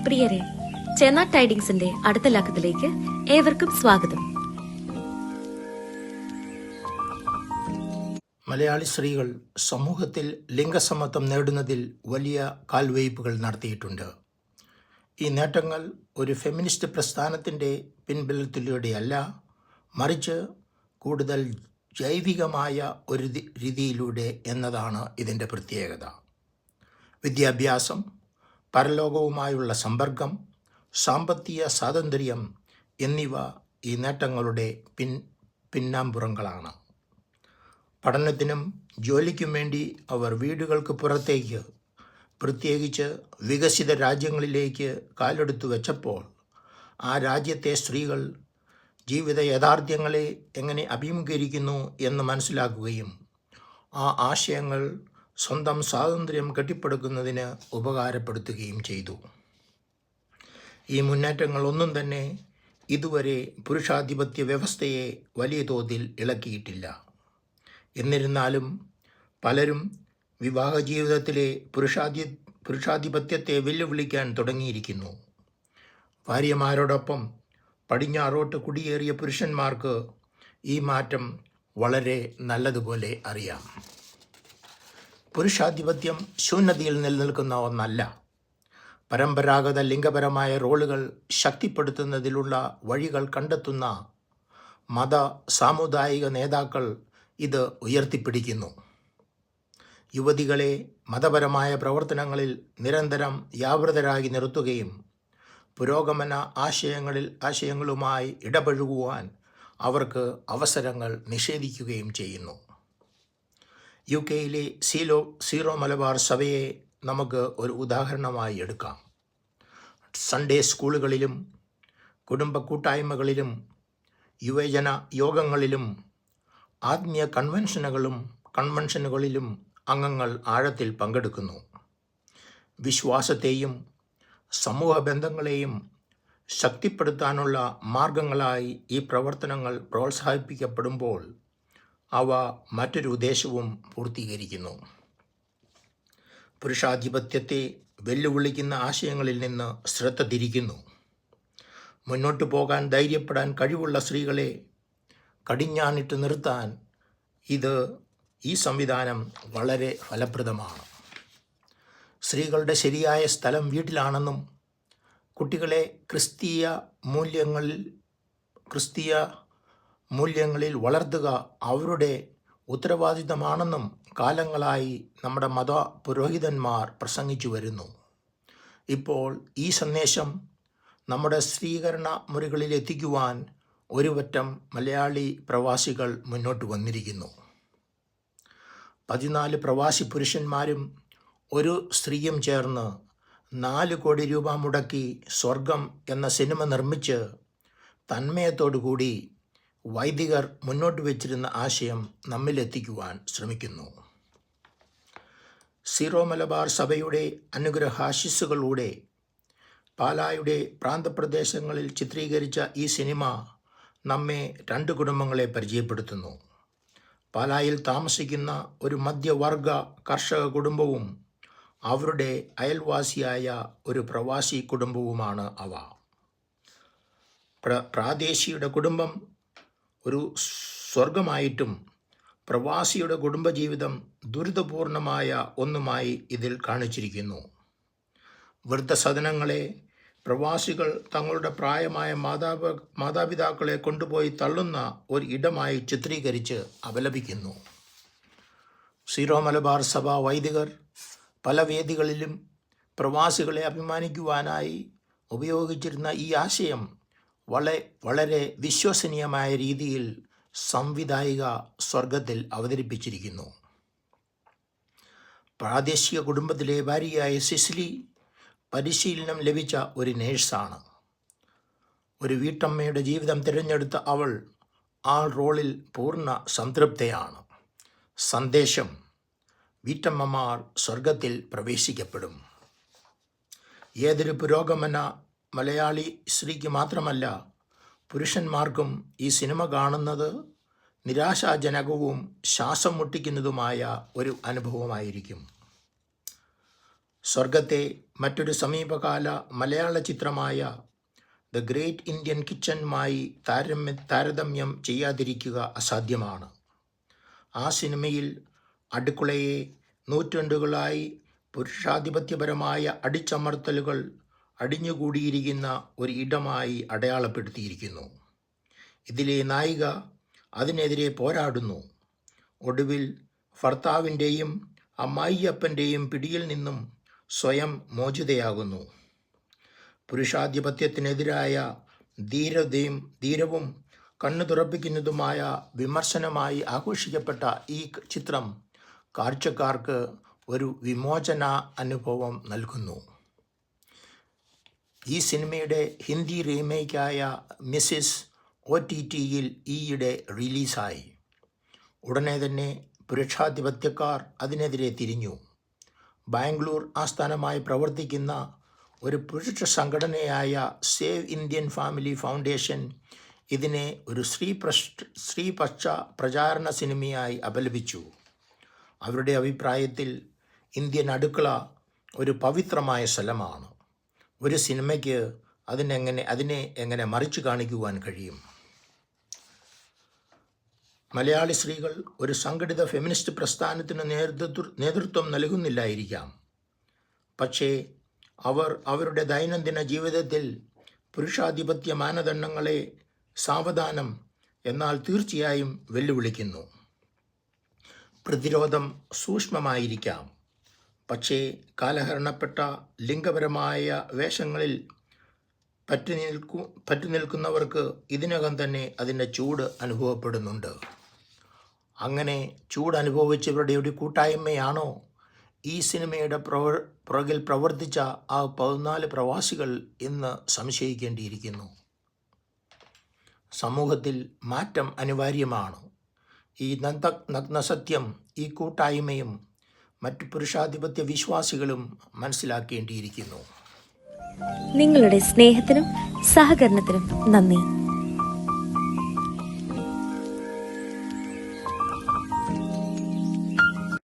പ്രിയരെ, ചെന്ന ടൈഡിങ്സിന്റെ അടുത്ത ലക്കത്തിലേക്ക് ഏവർക്കും സ്വാഗതം. മലയാളി സ്ത്രീകൾ സമൂഹത്തിൽ ലിംഗസമത്വം നേടുന്നതിൽ വലിയ കാൽവയ്പുകൾ നടത്തിയിട്ടുണ്ട്. ഈ നേട്ടങ്ങൾ ഒരു ഫെമിനിസ്റ്റ് പ്രസ്ഥാനത്തിൻ്റെ പിൻബലത്തിലൂടെയല്ല, മറിച്ച് കൂടുതൽ ജൈവികമായ ഒരു രീതിയിലൂടെ എന്നതാണ് ഇതിൻ്റെ പ്രത്യേകത. വിദ്യാഭ്യാസം, പരലോകവുമായുള്ള സമ്പർക്കം, സാമ്പത്തിക സ്വാതന്ത്ര്യം എന്നിവ ഈ നേട്ടങ്ങളുടെ പിന്നാമ്പുറങ്ങളാണ്. പഠനത്തിനും ജോലിക്കും വേണ്ടി അവർ വീടുകൾക്ക് പുറത്തേക്ക്, പ്രത്യേകിച്ച് വികസിത രാജ്യങ്ങളിലേക്ക് കാലെടുത്തു വെച്ചപ്പോൾ ആ രാജ്യത്തെ സ്ത്രീകൾ ജീവിത യാഥാർത്ഥ്യങ്ങളെ എങ്ങനെ അഭിമുഖീകരിക്കുന്നു എന്ന് മനസ്സിലാക്കുകയും ആ ആശയങ്ങൾ സ്വന്തം സ്വാതന്ത്ര്യം കെട്ടിപ്പടുക്കുന്നതിന് ഉപകാരപ്പെടുത്തുകയും ചെയ്തു. ഈ മുന്നേറ്റങ്ങളൊന്നും തന്നെ ഇതുവരെ പുരുഷാധിപത്യ വ്യവസ്ഥയെ വലിയ തോതിൽ ഇളക്കിയിട്ടില്ല. എന്നിരുന്നാലും പലരും വിവാഹ ജീവിതത്തിലെ പുരുഷാധിപത്യത്തെ വെല്ലുവിളിക്കാൻ തുടങ്ങിയിരിക്കുന്നു. ഭാര്യമാരോടൊപ്പം പടിഞ്ഞാറോട്ട് കുടിയേറിയ പുരുഷന്മാർക്ക് ഈ മാറ്റം വളരെ നല്ലതുപോലെ അറിയാം. പുരുഷാധിപത്യം ശൂന്യതയിൽ നിലനിൽക്കുന്ന ഒന്നല്ല. പരമ്പരാഗത ലിംഗപരമായ റോളുകൾ ശക്തിപ്പെടുത്തുന്നതിലുള്ള വഴികൾ കണ്ടെത്തുന്ന മത സാമുദായിക നേതാക്കൾ ഇത് ഉയർത്തിപ്പിടിക്കുന്നു. യുവതികളെ മതപരമായ പ്രവർത്തനങ്ങളിൽ നിരന്തരം വ്യാപൃതരായി നിർത്തുകയും പുരോഗമന ആശയങ്ങളുമായി ഇടപഴകുവാൻ അവർക്ക് അവസരങ്ങൾ നിഷേധിക്കുകയും ചെയ്യുന്നു. UK സീറോ മലബാർ സഭയെ നമുക്ക് ഒരു ഉദാഹരണമായി എടുക്കാം. സൺഡേ സ്കൂളുകളിലും കുടുംബ കൂട്ടായ്മകളിലും യുവജന യോഗങ്ങളിലും ആത്മീയ കൺവെൻഷനുകളിലും അംഗങ്ങൾ ആഴത്തിൽ പങ്കെടുക്കുന്നു. വിശ്വാസത്തെയും സമൂഹ ബന്ധങ്ങളെയും ശക്തിപ്പെടുത്താനുള്ള മാർഗങ്ങളായി ഈ പ്രവർത്തനങ്ങൾ പ്രോത്സാഹിപ്പിക്കപ്പെടുമ്പോൾ അവ മറ്റൊരു ഉദ്ദേശവും പൂർത്തീകരിക്കുന്നു. പുരുഷാധിപത്യത്തെ വെല്ലുവിളിക്കുന്ന ആശയങ്ങളിൽ നിന്ന് ശ്രദ്ധ തിരിക്കുന്നു. മുന്നോട്ടു പോകാൻ ധൈര്യപ്പെടാൻ കഴിവുള്ള സ്ത്രീകളെ കടിഞ്ഞാണിട്ട് നിർത്താൻ ഈ സംവിധാനം വളരെ ഫലപ്രദമാണ്. സ്ത്രീകളുടെ ശരിയായ സ്ഥലം വീട്ടിലാണെന്നും കുട്ടികളെ ക്രിസ്തീയ മൂല്യങ്ങളിൽ വളർത്തുക അവരുടെ ഉത്തരവാദിത്തമാണെന്നും കാലങ്ങളായി നമ്മുടെ മത പുരോഹിതന്മാർ പ്രസംഗിച്ചു വരുന്നു. ഇപ്പോൾ ഈ സന്ദേശം നമ്മുടെ സ്ത്രീകരണ മുറികളിൽ എത്തിക്കുവാൻ ഒരുപറ്റം മലയാളി പ്രവാസികൾ മുന്നോട്ട് വന്നിരിക്കുന്നു. 14 പ്രവാസി പുരുഷന്മാരും ഒരു സ്ത്രീയും ചേർന്ന് 4 കോടി രൂപ മുടക്കി സ്വർഗം എന്ന സിനിമ നിർമ്മിച്ച് തന്മയത്തോടുകൂടി വൈദികർ മുന്നോട്ട് വച്ചിരുന്ന ആശയം നമ്മിലെത്തിക്കുവാൻ ശ്രമിക്കുന്നു. സീറോ മലബാർ സഭയുടെ അനുഗ്രഹാശിസ്സുകളിലൂടെ പാലായുടെ പ്രാന്തപ്രദേശങ്ങളിൽ ചിത്രീകരിച്ച ഈ സിനിമ നമ്മെ 2 കുടുംബങ്ങളെ പരിചയപ്പെടുത്തുന്നു. പാലായിൽ താമസിക്കുന്ന ഒരു മധ്യവർഗ കർഷക കുടുംബവും അവരുടെ അയൽവാസിയായ ഒരു പ്രവാസി കുടുംബവുമാണ് അവ. പ്രാദേശിയുടെ കുടുംബം ഒരു സ്വർഗമായിട്ടും പ്രവാസിയുടെ കുടുംബജീവിതം ദുരിതപൂർണമായ ഒന്നുമായി ഇതിൽ കാണിച്ചിരിക്കുന്നു. വൃദ്ധസദനങ്ങളെ പ്രവാസികൾ തങ്ങളുടെ പ്രായമായ മാതാപിതാക്കളെ കൊണ്ടുപോയി തള്ളുന്ന ഒരു ഇടമായി ചിത്രീകരിച്ച് അപലപിക്കുന്നു. സീറോ മലബാർ സഭ വൈദികർ പല വേദികളിലും പ്രവാസികളെ അഭിമാനിക്കുവാനായി ഉപയോഗിച്ചിരുന്ന ഈ ആശയം വളരെ വിശ്വസനീയമായ രീതിയിൽ സംവിധായിക സ്വർഗത്തിൽ അവതരിപ്പിച്ചിരിക്കുന്നു. പ്രാദേശിക കുടുംബത്തിലെ ഭാര്യയായ സിസിലി പരിശീലനം ലഭിച്ച ഒരു നേഴ്സാണ്. ഒരു വീട്ടമ്മയുടെ ജീവിതം തിരഞ്ഞെടുത്ത അവൾ ആ റോളിൽ പൂർണ്ണ സംതൃപ്തയാണ്. സന്ദേശം: വീട്ടമ്മമാർ സ്വർഗത്തിൽ പ്രവേശിക്കപ്പെടും. ഏതൊരു പുരോഗമന മലയാളി സ്ത്രീക്ക് മാത്രമല്ല, പുരുഷന്മാർക്കും ഈ സിനിമ കാണുന്നത് നിരാശാജനകവും ശ്വാസം മുട്ടിക്കുന്നതുമായ ഒരു അനുഭവമായിരിക്കും. സ്വർഗത്തെ മറ്റൊരു സമീപകാല മലയാള ചിത്രമായ ദ ഗ്രേറ്റ് ഇന്ത്യൻ കിച്ചനുമായി താരതമ്യം ചെയ്യാതിരിക്കുക അസാധ്യമാണ്. ആ സിനിമയിൽ അടുക്കളയെ നൂറ്റാണ്ടുകളായി പുരുഷാധിപത്യപരമായ അടിച്ചമർത്തലുകൾ അടിഞ്ഞുകൂടിയിരിക്കുന്ന ഒരു ഇടമായി അടയാളപ്പെടുത്തിയിരിക്കുന്നു. ഇതിലെ നായിക അതിനെതിരെ പോരാടുന്നു. ഒടുവിൽ ഭർത്താവിൻ്റെയും അമ്മായിയപ്പൻ്റെയും പിടിയിൽ നിന്നും സ്വയം മോചിതയാകുന്നു. പുരുഷാധിപത്യത്തിനെതിരായ ധീരവും കണ്ണു തുറപ്പിക്കുന്നതുമായ വിമർശനമായി ആഘോഷിക്കപ്പെട്ട ഈ ചിത്രം കാഴ്ചക്കാർക്ക് ഒരു വിമോചന അനുഭവം നൽകുന്നു. ഈ സിനിമയുടെ ഹിന്ദി റീമേക്കായ മിസ്സിസ് OTT-യിൽ ഈയിടെ റിലീസായി. ഉടനെ തന്നെ പുരുഷാധിപത്യക്കാർ അതിനെതിരെ തിരിഞ്ഞു. ബാംഗ്ലൂർ ആസ്ഥാനമായി പ്രവർത്തിക്കുന്ന ഒരു പുരുഷ സംഘടനയായ സേവ് ഇന്ത്യൻ ഫാമിലി ഫൗണ്ടേഷൻ ഇതിനെ ഒരു സ്ത്രീപക്ഷ പ്രചാരണ സിനിമയായി അപലപിച്ചു. അവരുടെ അഭിപ്രായത്തിൽ ഇന്ത്യൻ അടുക്കള ഒരു പവിത്രമായ സ്ഥലമാണ്. ഒരു സിനിമയ്ക്ക് അതിനെ എങ്ങനെ മറിച്ചു കാണിക്കുവാൻ കഴിയും? മലയാളി സ്ത്രീകൾ ഒരു സംഘടിത ഫെമിനിസ്റ്റ് പ്രസ്ഥാനത്തിന് നേതൃത്വം നൽകുന്നില്ലായിരിക്കാം. പക്ഷേ അവർ അവരുടെ ദൈനംദിന ജീവിതത്തിൽ പുരുഷാധിപത്യ മാനദണ്ഡങ്ങളെ സാവധാനം എന്നാൽ തീർച്ചയായും വെല്ലുവിളിക്കുന്നു. പ്രതിരോധം സൂക്ഷ്മമായിരിക്കാം, പക്ഷേ കാലഹരണപ്പെട്ട ലിംഗപരമായ വേഷങ്ങളിൽ പറ്റുനിൽക്കുന്നവർക്ക് ഇതിനകം തന്നെ അതിൻ്റെ ചൂട് അനുഭവപ്പെടുന്നുണ്ട്. അങ്ങനെ ചൂട് അനുഭവിച്ചവരുടെ ഒരു കൂട്ടായ്മയാണോ ഈ സിനിമയുടെ പുറകിൽ പ്രവർത്തിച്ച ആ 14 പ്രവാസികൾ എന്ന് സംശയിക്കേണ്ടിയിരിക്കുന്നു. സമൂഹത്തിൽ മാറ്റം അനിവാര്യമാണ്. ഈ നഗ്നസത്യം ഈ കൂട്ടായ്മയും മറ്റു പുരുഷാധിപത്യ വിശ്വാസികളും മനസ്സിലാക്കേണ്ടിയിരിക്കുന്നു. നിങ്ങളുടെ സ്നേഹത്തിനും സഹകരണത്തിനും നന്ദി.